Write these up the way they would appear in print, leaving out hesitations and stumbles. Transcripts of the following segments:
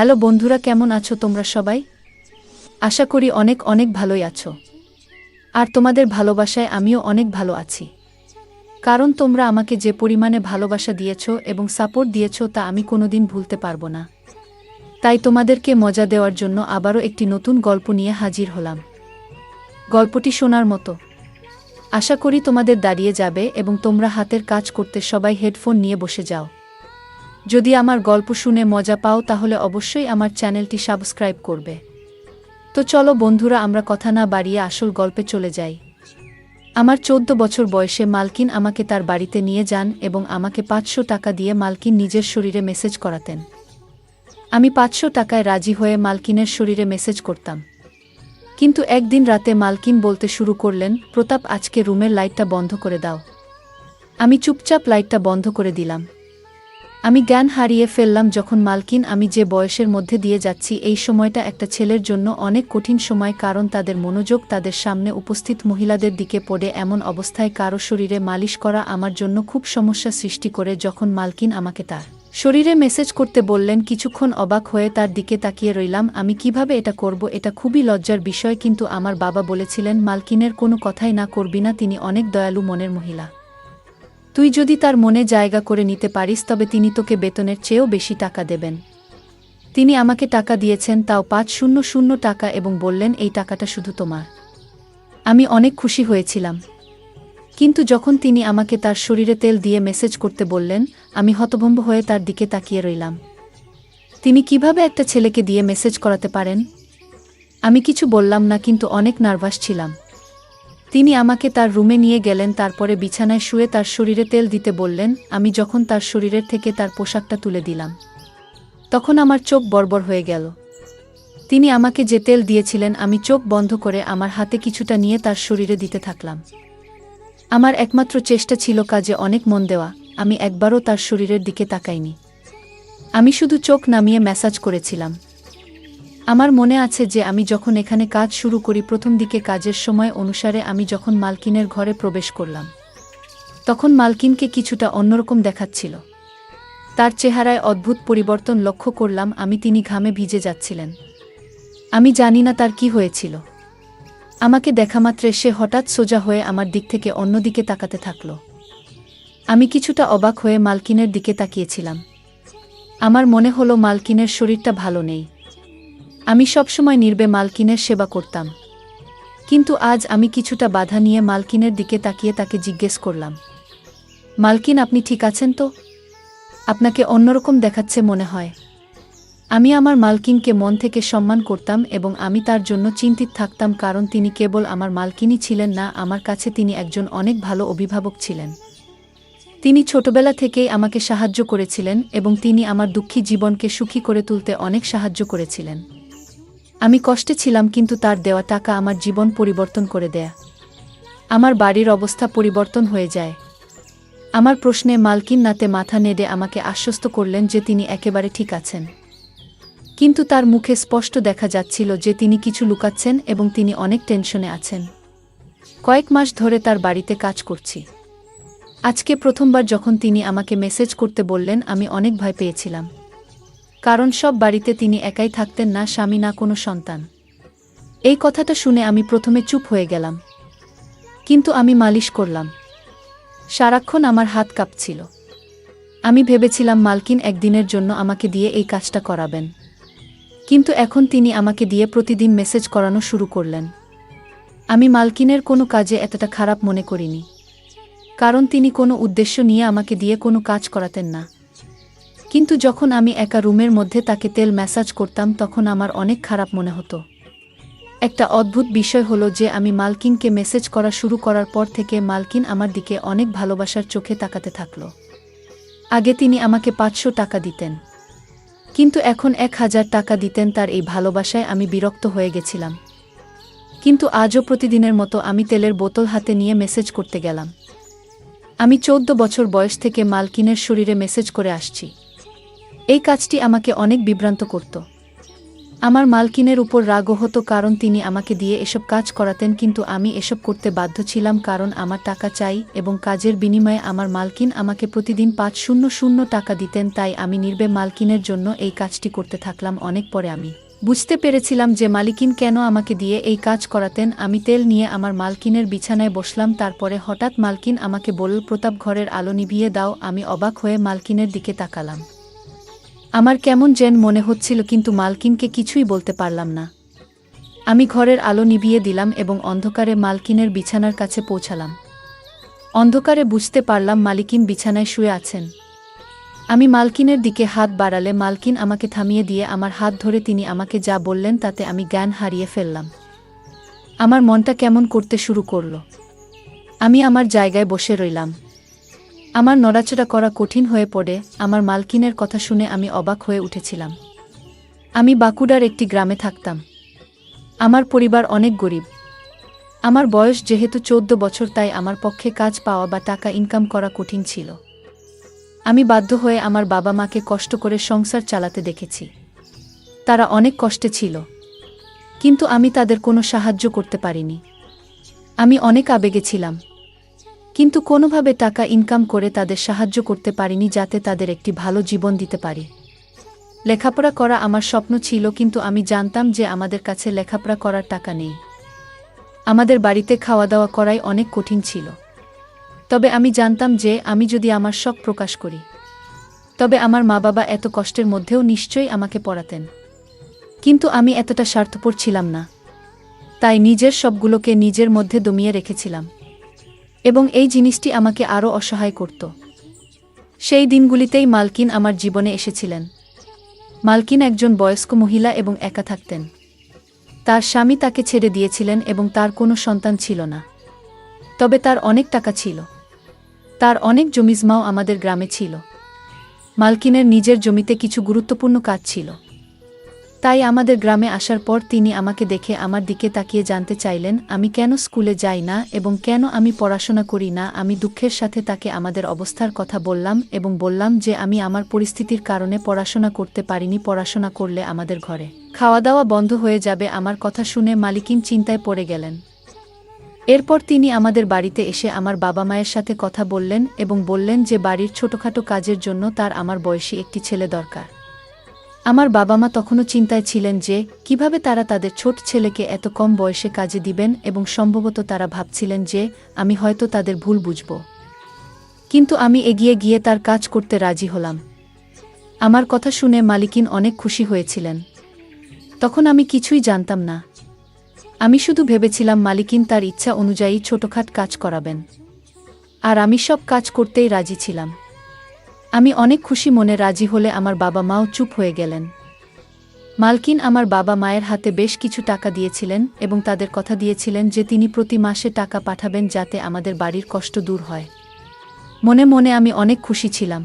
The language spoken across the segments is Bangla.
হ্যালো বন্ধুরা, কেমন আছো তোমরা সবাই? আশা করি অনেক অনেক ভালোই আছো। আর তোমাদের ভালোবাসায় আমিও অনেক ভালো আছি। কারণ তোমরা আমাকে যে পরিমাণে ভালোবাসা দিয়েছো এবং সাপোর্ট দিয়েছো তা আমি কোনোদিন ভুলতে পারবো না। তাই তোমাদেরকে মজা দেওয়ার জন্য আবারও একটি নতুন গল্প নিয়ে হাজির হলাম। গল্পটি শোনার মতো। আশা করি তোমাদের দাঁড়িয়ে যাবে এবং তোমরা হাতের কাজ করতে সবাই হেডফোন নিয়ে বসে যাও। যদি আমার গল্প শুনে মজা পাও তাহলে অবশ্যই আমার চ্যানেলটি সাবস্ক্রাইব করবে। তো চলো বন্ধুরা, আমরা কথা না বাড়িয়ে আসল গল্পে চলে যাই। আমার 14 বছর বয়সে মালকিন আমাকে তার বাড়িতে নিয়ে যান এবং আমাকে 500 টাকা দিয়ে মালকিন নিজের শরীরে মেসেজ করাতেন। আমি 500 টাকায় রাজি হয়ে মালকিনের শরীরে মেসেজ করতাম। কিন্তু একদিন রাতে মালকিন বলতে শুরু করলেন, প্রতাপ, আজকে রুমের লাইটটা বন্ধ করে দাও। আমি চুপচাপ লাইটটা বন্ধ করে দিলাম। আমি জ্ঞান হারিয়ে ফেললাম যখন মালকিন, আমি যে বয়সের মধ্যে দিয়ে যাচ্ছি এই সময়টা একটা ছেলের জন্য অনেক কঠিন সময়, কারণ তাদের মনোযোগ তাদের সামনে উপস্থিত মহিলাদের দিকে পড়ে। এমন অবস্থায় কারো শরীরে মালিশ করা আমার জন্য খুব সমস্যা সৃষ্টি করে। যখন মালকিন আমাকে তার শরীরে মেসেজ করতে বললেন, কিছুক্ষণ অবাক হয়ে তার দিকে তাকিয়ে রইলাম। আমি কিভাবে এটা করব, এটা খুবই লজ্জার বিষয়। কিন্তু আমার বাবা বলেছিলেন, মালকিনের কোনো কথাই না করবি না, তিনি অনেক দয়ালু মনের মহিলা। তুই যদি তার মনে জায়গা করে নিতে পারিস তবে তিনি তোকে বেতনের চেয়েও বেশি টাকা দেবেন। তিনি আমাকে টাকা দিয়েছেন, তাও 500 টাকা, এবং বললেন, এই টাকাটা শুধু তোমার। আমি অনেক খুশি হয়েছিলাম। কিন্তু যখন তিনি আমাকে তার শরীরে তেল দিয়ে মেসেজ করতে বললেন, আমি হতভম্ব হয়ে তার দিকে তাকিয়ে রইলাম। তিনি কিভাবে একটা ছেলেকে দিয়ে মেসেজ করাতে পারেন? আমি কিছু বললাম না, কিন্তু অনেক নার্ভাস ছিলাম। তিনি আমাকে তার রুমে নিয়ে গেলেন, তারপরে বিছানায় শুয়ে তার শরীরে তেল দিতে বললেন। আমি যখন তার শরীরের থেকে তার পোশাকটা তুলে দিলাম তখন আমার চোখ বড়বড় হয়ে গেল। তিনি আমাকে যে তেল দিয়েছিলেন আমি চোখ বন্ধ করে আমার হাতে কিছুটা নিয়ে তার শরীরে দিতে থাকলাম। আমার একমাত্র চেষ্টা ছিল কাজে অনেক মন দেওয়া। আমি একবারও তার শরীরের দিকে তাকাইনি। আমি শুধু চোখ নামিয়ে ম্যাসাজ করেছিলাম। আমার মনে আছে যে আমি যখন এখানে কাজ শুরু করি, প্রথম দিকে কাজের সময় অনুসারে আমি যখন মালকিনের ঘরে প্রবেশ করলাম তখন মালকিনকে কিছুটা অন্যরকম দেখাচ্ছিল। তার চেহারায় অদ্ভুত পরিবর্তন লক্ষ্য করলাম আমি। তিনি ঘামে ভিজে যাচ্ছিলেন। আমি জানি না তার কি হয়েছিল। আমাকে দেখামাত্রে সে হঠাৎ সোজা হয়ে আমার দিক থেকে অন্যদিকে তাকাতে থাকল। আমি কিছুটা অবাক হয়ে মালকিনের দিকে তাকিয়েছিলাম। আমার মনে হলো মালকিনের শরীরটা ভালো নেই। আমি সবসময় নির্বে মালকিনের সেবা করতাম, কিন্তু আজ আমি কিছুটা বাধা নিয়ে মালকিনের দিকে তাকিয়ে তাকে জিজ্ঞেস করলাম, মালকিন, আপনি ঠিক আছেন তো? আপনাকে অন্যরকম দেখাচ্ছে মনে হয়। আমি আমার মালকিনকে মন থেকে সম্মান করতাম এবং আমি তার জন্য চিন্তিত থাকতাম, কারণ তিনি কেবল আমার মালকিনই ছিলেন না, আমার কাছে তিনি একজন অনেক ভালো অভিভাবক ছিলেন। তিনি ছোটবেলা থেকেই আমাকে সাহায্য করেছিলেন এবং তিনি আমার দুঃখী জীবনকে সুখী করে তুলতে অনেক সাহায্য করেছিলেন। আমি কষ্টে ছিলাম, কিন্তু তার দেওয়া টাকা আমার জীবন পরিবর্তন করে দেয়া। আমার বাড়ির অবস্থা পরিবর্তন হয়ে যায়। আমার প্রশ্নে মালকিন নাতে মাথা নেড়ে আমাকে আশ্বস্ত করলেন যে তিনি একেবারে ঠিক আছেন। কিন্তু তার মুখে স্পষ্ট দেখা যাচ্ছিল যে তিনি কিছু লুকাচ্ছেন এবং তিনি অনেক টেনশনে আছেন। কয়েক মাস ধরে তার বাড়িতে কাজ করছি। আজকে প্রথমবার যখন তিনি আমাকে মেসেজ করতে বললেন আমি অনেক ভয় পেয়েছিলাম, কারণ সব বাড়িতে তিনি একাই থাকতেন, না স্বামী না কোনো সন্তান। এই কথাটা শুনে আমি প্রথমে চুপ হয়ে গেলাম, কিন্তু আমি মালিশ করলাম। সারাক্ষণ আমার হাত কাঁপছিল। আমি ভেবেছিলাম মালকিন একদিনের জন্য আমাকে দিয়ে এই কাজটা করাবেন, কিন্তু এখন তিনি আমাকে দিয়ে প্রতিদিন মেসেজ করানো শুরু করলেন। আমি মালকিনের কোনো কাজে এতটা খারাপ মনে করিনি, কারণ তিনি কোনো উদ্দেশ্য নিয়ে আমাকে দিয়ে কোনো কাজ করাতেন না। কিন্তু যখন আমি একা রুমের মধ্যে তাকে তেল ম্যাসাজ করতাম তখন আমার অনেক খারাপ মনে হতো। একটা অদ্ভুত বিষয় হলো যে আমি মালকিনকে মেসেজ করা শুরু করার পর থেকে মালকিন আমার দিকে অনেক ভালোবাসার চোখে তাকাতে থাকল। আগে তিনি আমাকে 500 টাকা দিতেন, কিন্তু এখন 1000 টাকা দিতেন। তার এই ভালোবাসায় আমি বিরক্ত হয়ে গেছিলাম। কিন্তু আজও প্রতিদিনের মতো আমি তেলের বোতল হাতে নিয়ে মেসেজ করতে গেলাম। আমি 14 বছর বয়স থেকে মালকিনের শরীরে মেসেজ করে আসছি। এই কাজটি আমাকে অনেক বিভ্রান্ত করত। আমার মালকিনের উপর রাগও হতো, কারণ তিনি আমাকে দিয়ে এসব কাজ করাতেন, কিন্তু আমি এসব করতে বাধ্য ছিলাম কারণ আমার টাকা চাই এবং কাজের বিনিময়ে আমার মালকিন আমাকে প্রতিদিন 500 টাকা দিতেন। তাই আমি নির্বে মালকিনের জন্য এই কাজটি করতে থাকলাম। অনেক পরে আমি বুঝতে পেরেছিলাম যে মালিকিন কেন আমাকে দিয়ে এই কাজ করাতেন। আমি তেল নিয়ে আমার মালকিনের বিছানায় বসলাম। তারপরে হঠাৎ মালকিন আমাকে বলল, প্রতাপ, ঘরের আলো নিভিয়ে দাও। আমি অবাক হয়ে মালকিনের দিকে তাকালাম। আমার কেমন যেন মনে হচ্ছিল, কিন্তু মালকিনকে কিছুই বলতে পারলাম না। আমি ঘরের আলো নিভিয়ে দিলাম এবং অন্ধকারে মালকিনের বিছানার কাছে পৌঁছালাম। অন্ধকারে বুঝতে পারলাম মালিকিন বিছানায় শুয়ে আছেন। আমি মালকিনের দিকে হাত বাড়ালে মালকিন আমাকে থামিয়ে দিয়ে আমার হাত ধরে তিনি আমাকে যা বললেন তাতে আমি জ্ঞান হারিয়ে ফেললাম। আমার মনটা কেমন করতে শুরু করল। আমি আমার জায়গায় বসে রইলাম। আমার নড়াচড়া করা কঠিন হয়ে পড়ে। আমার মালকিনের কথা শুনে আমি অবাক হয়ে উঠেছিলাম। আমি বাঁকুড়ার একটি গ্রামে থাকতাম। আমার পরিবার অনেক গরিব। আমার বয়স যেহেতু 14 বছর, তাই আমার পক্ষে কাজ পাওয়া বা টাকা ইনকাম করা কঠিন ছিল। আমি বাধ্য হয়ে আমার বাবা মাকে কষ্ট করে সংসার চালাতে দেখেছি। তারা অনেক কষ্টে ছিল, কিন্তু আমি তাদের কোনো সাহায্য করতে পারিনি। আমি অনেক আবেগে ছিলাম, কিন্তু কোনোভাবে টাকা ইনকাম করে তাদের সাহায্য করতে পারিনি যাতে তাদের একটি ভালো জীবন দিতে পারি। লেখাপড়া করা আমার স্বপ্ন ছিল, কিন্তু আমি জানতাম যে আমাদের কাছে লেখাপড়া করার টাকা নেই। আমাদের বাড়িতে খাওয়া দাওয়া করাই অনেক কঠিন ছিল। তবে আমি জানতাম যে আমি যদি আমার শখ প্রকাশ করি, তবে আমার মা বাবা এত কষ্টের মধ্যেও নিশ্চয়ই আমাকে পড়াতেন। কিন্তু আমি এতটা স্বার্থপর ছিলাম না, তাই নিজের সবগুলোকে নিজের মধ্যে দমিয়ে রেখেছিলাম এবং এই জিনিসটি আমাকে আরও অসহায় করত। সেই দিনগুলিতেই মালকিন আমার জীবনে এসেছিলেন। মালকিন একজন বয়স্ক মহিলা এবং একা থাকতেন। তার স্বামী তাকে ছেড়ে দিয়েছিলেন এবং তার কোনো সন্তান ছিল না। তবে তার অনেক টাকা ছিল। তার অনেক জমিজমাও আমাদের গ্রামে ছিল। মালকিনের নিজের জমিতে কিছু গুরুত্বপূর্ণ কাজ ছিল। তাই আমাদের গ্রামে আসার পর তিনি আমাকে দেখে আমার দিকে তাকিয়ে জানতে চাইলেন আমি কেন স্কুলে যাই না এবং কেন আমি পড়াশোনা করি না। আমি দুঃখের সাথে তাকে আমাদের অবস্থার কথা বললাম এবং বললাম যে আমি আমার পরিস্থিতির কারণে পড়াশোনা করতে পারিনি। পড়াশোনা করলে আমাদের ঘরে খাওয়া দাওয়া বন্ধ হয়ে যাবে। আমার কথা শুনে মালিকিন চিন্তায় পড়ে গেলেন। এরপর তিনি আমাদের বাড়িতে এসে আমার বাবা মায়ের সাথে কথা বললেন এবং বললেন যে বাড়ির ছোটখাটো কাজের জন্য তার আমার বয়সী একটি ছেলে দরকার। আমার বাবা মা তখনও চিন্তায় ছিলেন যে কিভাবে তারা তাদের ছোট ছেলেকে এত কম বয়সে কাজে দিবেন এবং সম্ভবত তারা ভাবছিলেন যে আমি হয়তো তাদের ভুল বুঝব। কিন্তু আমি এগিয়ে গিয়ে তার কাজ করতে রাজি হলাম। আমার কথা শুনে মালিকিন অনেক খুশি হয়েছিলেন। তখন আমি কিছুই জানতাম না। আমি শুধু ভেবেছিলাম মালিকিন তার ইচ্ছা অনুযায়ী ছোটখাট কাজ করাবেন, আর আমি সব কাজ করতেই রাজি ছিলাম। আমি অনেক খুশি মনে রাজি হলে আমার বাবা মাও চুপ হয়ে গেলেন। মালকিন আমার বাবা মায়ের হাতে বেশ কিছু টাকা দিয়েছিলেন এবং তাদের কথা দিয়েছিলেন যে তিনি প্রতি মাসে টাকা পাঠাবেন যাতে আমাদের বাড়ির কষ্ট দূর হয়। মনে মনে আমি অনেক খুশি ছিলাম।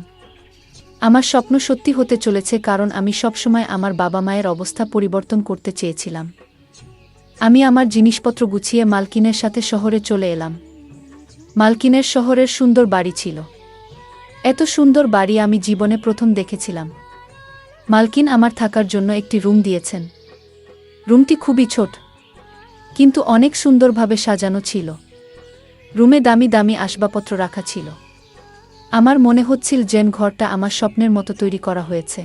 আমার স্বপ্ন সত্যি হতে চলেছে, কারণ আমি সবসময় আমার বাবা মায়ের অবস্থা পরিবর্তন করতে চেয়েছিলাম। আমি আমার জিনিসপত্র গুছিয়ে মালকিনের সাথে শহরে চলে এলাম। মালকিনের শহরের সুন্দর বাড়ি ছিল। এত সুন্দর বাড়ি আমি জীবনে প্রথম দেখেছিলাম। মালকিন আমার থাকার জন্য একটি রুম দিয়েছেন। রুমটি খুবই ছোট, কিন্তু অনেক সুন্দরভাবে সাজানো ছিল। রুমে দামি দামি আসবাবপত্র রাখা ছিল। আমার মনে হচ্ছিল যেন ঘরটা আমার স্বপ্নের মতো তৈরি করা হয়েছে।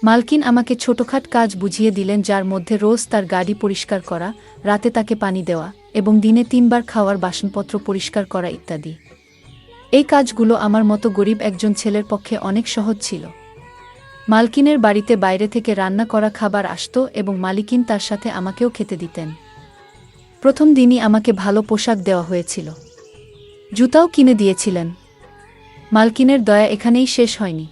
মালকিন আমাকে ছোটখাট কাজ বুঝিয়ে দিলেন, যার মধ্যে রোজ তার গাড়ি পরিষ্কার করা, রাতে তাকে পানি দেওয়া এবং দিনে 3 বার খাওয়ার বাসনপত্র পরিষ্কার করা ইত্যাদি। এই কাজগুলো আমার মতো গরিব একজন ছেলের পক্ষে অনেক সহজ ছিল। মালকিনের বাড়িতে বাইরে থেকে রান্না করা খাবার আসত এবং মালিকিন তার সাথে আমাকেও খেতে দিতেন। প্রথম দিনই আমাকে ভালো পোশাক দেওয়া হয়েছিল। জুতাও কিনে দিয়েছিলেন। মালকিনের দয়া এখানেই শেষ হয়নি।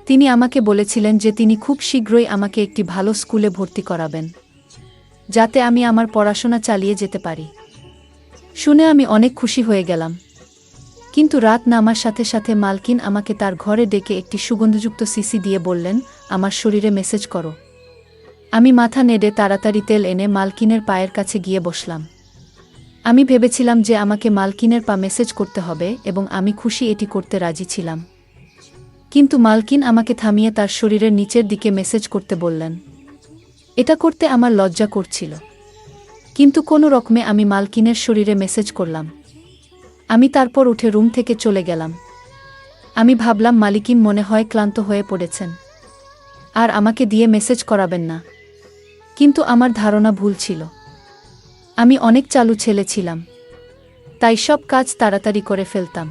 তিনি আমাকে বলেছিলেন যে তিনি খুব শীঘ্রই আমাকে একটি ভালো স্কুলে ভর্তি করাবেন, যাতে আমি আমার পড়াশোনা চালিয়ে যেতে পারি। শুনে আমি অনেক খুশি হয়ে গেলাম। কিন্তু রাত নামার সাথে সাথে মালকিন আমাকে তার ঘরে ডেকে একটি সুগন্ধযুক্ত সিসি দিয়ে বললেন, আমার শরীরে মেসেজ করো। আমি মাথা নেড়ে তাড়াতাড়ি তেল এনে মালকিনের পায়ের কাছে গিয়ে বসলাম। আমি ভেবেছিলাম যে আমাকে মালকিনের পা মেসেজ করতে হবে এবং আমি খুশি এটি করতে রাজি ছিলাম। কিন্তু মালকিন আমাকে থামিয়ে তার শরীরের নিচের দিকে মেসেজ করতে বললেন। এটা করতে আমার লজ্জা করছিল, কিন্তু কোনো রকমে আমি মালকিনের শরীরে মেসেজ করলাম। আমি তারপর উঠে রুম থেকে চলে গেলাম। আমি ভাবলাম মালিকিন মনে হয় ক্লান্ত হয়ে পড়েছেন, আর আমাকে দিয়ে মেসেজ করাবেন না। কিন্তু আমার ধারণা ভুল ছিল। আমি অনেক চালু ছেলে ছিলাম, তাই সব কাজ তাড়াতাড়ি করে ফেলতাম।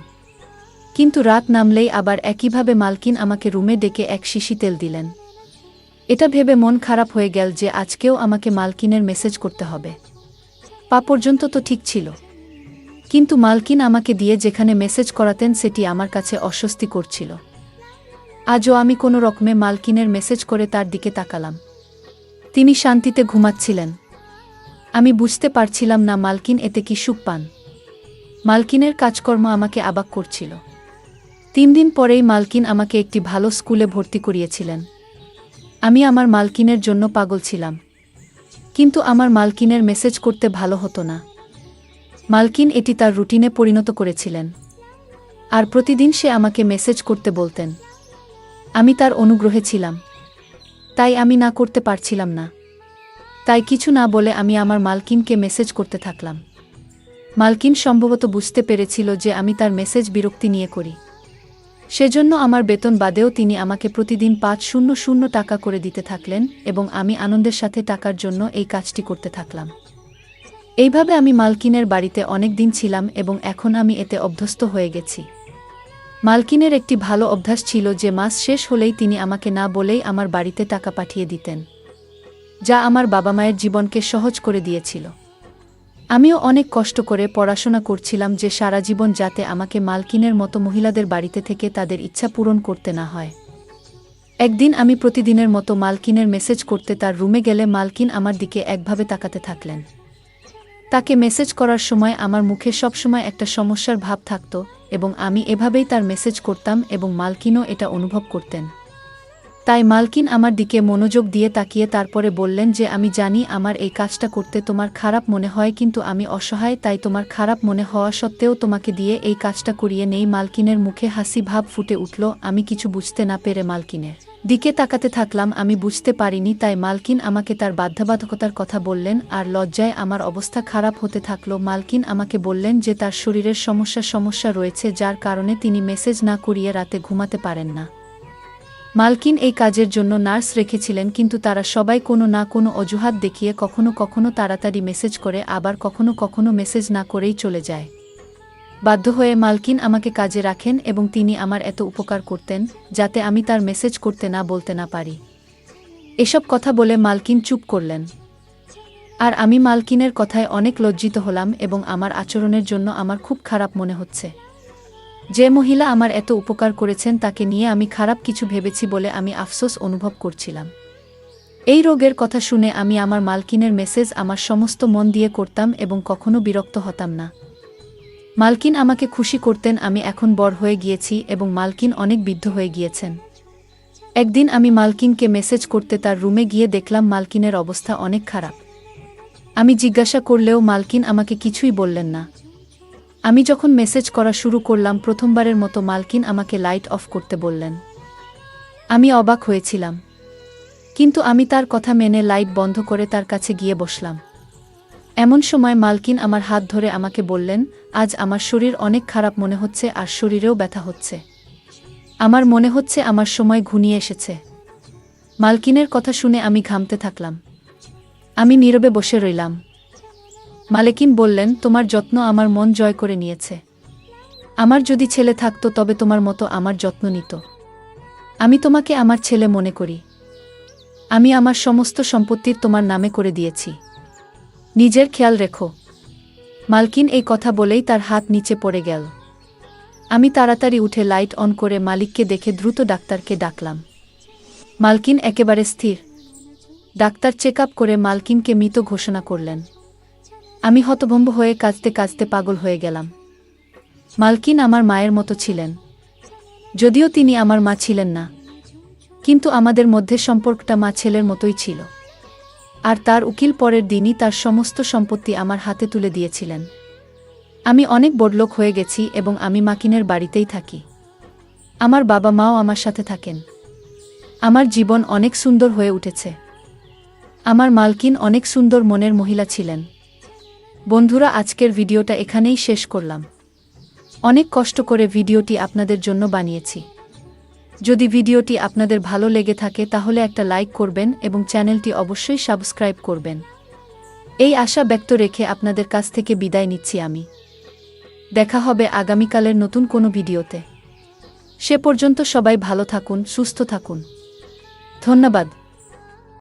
কিন্তু রাত নামলেই আবার একইভাবে মালকিন আমাকে রুমে ডেকে এক শিশি তেল দিলেন। এটা ভেবে মন খারাপ হয়ে গেল যে আজকেও আমাকে মালকিনের মেসেজ করতে হবে। পা পর্যন্ত তো ঠিক ছিল, কিন্তু মালকিন আমাকে দিয়ে যেখানে মেসেজ করাতেন সেটি আমার কাছে অস্বস্তি করছিল। আজও আমি কোনো রকমে মালকিনের মেসেজ করে তার দিকে তাকালাম। তিনি শান্তিতে ঘুমাচ্ছিলেন। আমি বুঝতে পারছিলাম না মালকিন এতে কি সুখ পান। মালকিনের কাজকর্ম আমাকে অবাক করছিল। 3 দিন পরেই মালকিন আমাকে একটি ভালো স্কুলে ভর্তি করিয়েছিলেন। আমি আমার মালকিনের জন্য পাগল ছিলাম, কিন্তু আমার মালকিনের মেসেজ করতে ভালো হতো না। মালকিন এটি তার রুটিনে পরিণত করেছিলেন, আর প্রতিদিন সে আমাকে মেসেজ করতে বলতেন। আমি তার অনুগ্রহে ছিলাম, তাই আমি না করতে পারছিলাম না। তাই কিছু না বলে আমি আমার মালকিনকে মেসেজ করতে থাকলাম। মালকিন সম্ভবত বুঝতে পেরেছিল যে আমি তার মেসেজ বিরক্তি নিয়ে করি। সেজন্য আমার বেতন বাদেও তিনি আমাকে প্রতিদিন 500 টাকা করে দিতে থাকলেন, এবং আমি আনন্দের সাথে টাকার জন্য এই কাজটি করতে থাকলাম। এইভাবে আমি মালকিনের বাড়িতে অনেক দিন ছিলাম এবং এখন আমি এতে অভ্যস্ত হয়ে গেছি। মালকিনের একটি ভালো অভ্যাস ছিল যে মাস শেষ হলেই তিনি আমাকে না বলেই আমার বাড়িতে টাকা পাঠিয়ে দিতেন, যা আমার বাবা মায়ের জীবনকে সহজ করে দিয়েছিল। আমিও অনেক কষ্ট করে পড়াশোনা করছিলাম যে সারা জীবন যাতে আমাকে মালকিনের মতো মহিলাদের বাড়িতে থেকে তাদের ইচ্ছা পূরণ করতে না হয়। একদিন আমি প্রতিদিনের মতো মালকিনের মেসেজ করতে তার রুমে গেলে মালকিন আমার দিকে একভাবে তাকাতে থাকলেন। তাকে মেসেজ করার সময় আমার মুখে সবসময় একটা সমস্যার ভাব থাকত, এবং আমি এভাবেই তার মেসেজ করতাম এবং মালকিনও এটা অনুভব করতেন। তাই মালকিন আমার দিকে মনোযোগ দিয়ে তাকিয়ে তারপরে বললেন যে আমি জানি আমার এই কাজটা করতে তোমার খারাপ মনে হয়, কিন্তু আমি অসহায়, তাই তোমার খারাপ মনে হওয়া সত্ত্বেও তোমাকে দিয়ে এই কাজটা করিয়ে নেই। মালকিনের মুখে হাসি ভাব ফুটে উঠল। আমি কিছু বুঝতে না পেরে মালকিনের দিকে তাকাতে থাকলাম। আমি বুঝতে পারিনি, তাই মালকিন আমাকে তার বাধ্যবাধকতার কথা বললেন, আর লজ্জায় আমার অবস্থা খারাপ হতে থাকল। মালকিন আমাকে বললেন যে তার শরীরের সমস্যা রয়েছে, যার কারণে তিনি মেসেজ না করিয়ে রাতে ঘুমাতে পারেন না। মালকিন এই কাজের জন্য নার্স রেখেছিলেন, কিন্তু তারা সবাই কোনো না কোনো অজুহাত দেখিয়ে কখনো কখনো তাড়াতাড়ি মেসেজ করে, আবার কখনো কখনো মেসেজ না করেই চলে যায়। বাধ্য হয়ে মালকিন আমাকে কাজে রাখেন এবং তিনি আমার এত উপকার করতেন যাতে আমি তার মেসেজ করতে না বলতে না পারি। এসব কথা বলে মালকিন চুপ করলেন, আর আমি মালকিনের কথায় অনেক লজ্জিত হলাম এবং আমার আচরণের জন্য আমার খুব খারাপ মনে হচ্ছে। যে মহিলা আমার এত উপকার করেছেন তাকে নিয়ে আমি খারাপ কিছু ভেবেছি বলে আমি আফসোস অনুভব করছিলাম। এই রোগের কথা শুনে আমি আমার মালকিনের মেসেজ আমার সমস্ত মন দিয়ে করতাম এবং কখনো বিরক্ত হতাম না। মালকিন আমাকে খুশি করতেন। আমি এখন বড় হয়ে গিয়েছি এবং মালকিন অনেক বৃদ্ধ হয়ে গিয়েছেন। একদিন আমি মালকিনকে মেসেজ করতে তার রুমে গিয়ে দেখলাম মালকিনের অবস্থা অনেক খারাপ। আমি জিজ্ঞাসা করলেও মালকিন আমাকে কিছুই বললেন না। আমি যখন মেসেজ করা শুরু করলাম, প্রথমবারের মতো মালকিন আমাকে লাইট অফ করতে বললেন। আমি অবাক হয়েছিলাম, কিন্তু আমি তার কথা মেনে লাইট বন্ধ করে তার কাছে গিয়ে বসলাম। এমন সময় মালকিন আমার হাত ধরে আমাকে বললেন, আজ আমার শরীর অনেক খারাপ মনে হচ্ছে, আর শরীরেও ব্যথা হচ্ছে। আমার মনে হচ্ছে আমার সময় ঘনিয়ে এসেছে। মালকিনের কথা শুনে আমি ঘামতে থাকলাম। আমি নীরবে বসে রইলাম। মালকিন বললেন, তোমার যত্ন আমার মন জয় করে নিয়েছে। আমার যদি ছেলে থাকতো তবে তোমার মতো আমার যত্ন নিত। আমি তোমাকে আমার ছেলে মনে করি। আমি আমার সমস্ত সম্পত্তির তোমার নামে করে দিয়েছি। নিজের খেয়াল রেখো। মালকিন এই কথা বলেই তার হাত নিচে পড়ে গেল। আমি তাড়াতাড়ি উঠে লাইট অন করে মালিককে দেখে দ্রুত ডাক্তারকে ডাকলাম। মালকিন একেবারে স্থির। ডাক্তার চেক আপ করে মালকিনকে মৃত ঘোষণা করলেন। আমি হতভম্ব হয়ে কাঁদতে কাঁদতে পাগল হয়ে গেলাম। মালকিন আমার মায়ের মতো ছিলেন। যদিও তিনি আমার মা ছিলেন না, কিন্তু আমাদের মধ্যে সম্পর্কটা মা ছেলের মতোই ছিল। আর তার উকিল পরের দিনই তার সমস্ত সম্পত্তি আমার হাতে তুলে দিয়েছিলেন। আমি অনেক বড়লোক হয়ে গেছি এবং আমি মাকিনের বাড়িতেই থাকি। আমার বাবা মাও আমার সাথে থাকেন। আমার জীবন অনেক সুন্দর হয়ে উঠেছে। আমার মালকিন অনেক সুন্দর মনের মহিলা ছিলেন। বন্ধুরা, আজকের ভিডিওটা এখানেই শেষ করলাম। অনেক কষ্ট করে ভিডিওটি আপনাদের জন্য বানিয়েছি। যদি ভিডিওটি আপনাদের ভালো লেগে থাকে তাহলে একটা লাইক করবেন এবং চ্যানেলটি অবশ্যই সাবস্ক্রাইব করবেন। এই আশা ব্যক্ত রেখে আপনাদের কাছ থেকে বিদায় নিচ্ছি আমি। দেখা হবে আগামীকালের নতুন কোনো ভিডিওতে। সে পর্যন্ত সবাই ভালো থাকুন, সুস্থ থাকুন। ধন্যবাদ।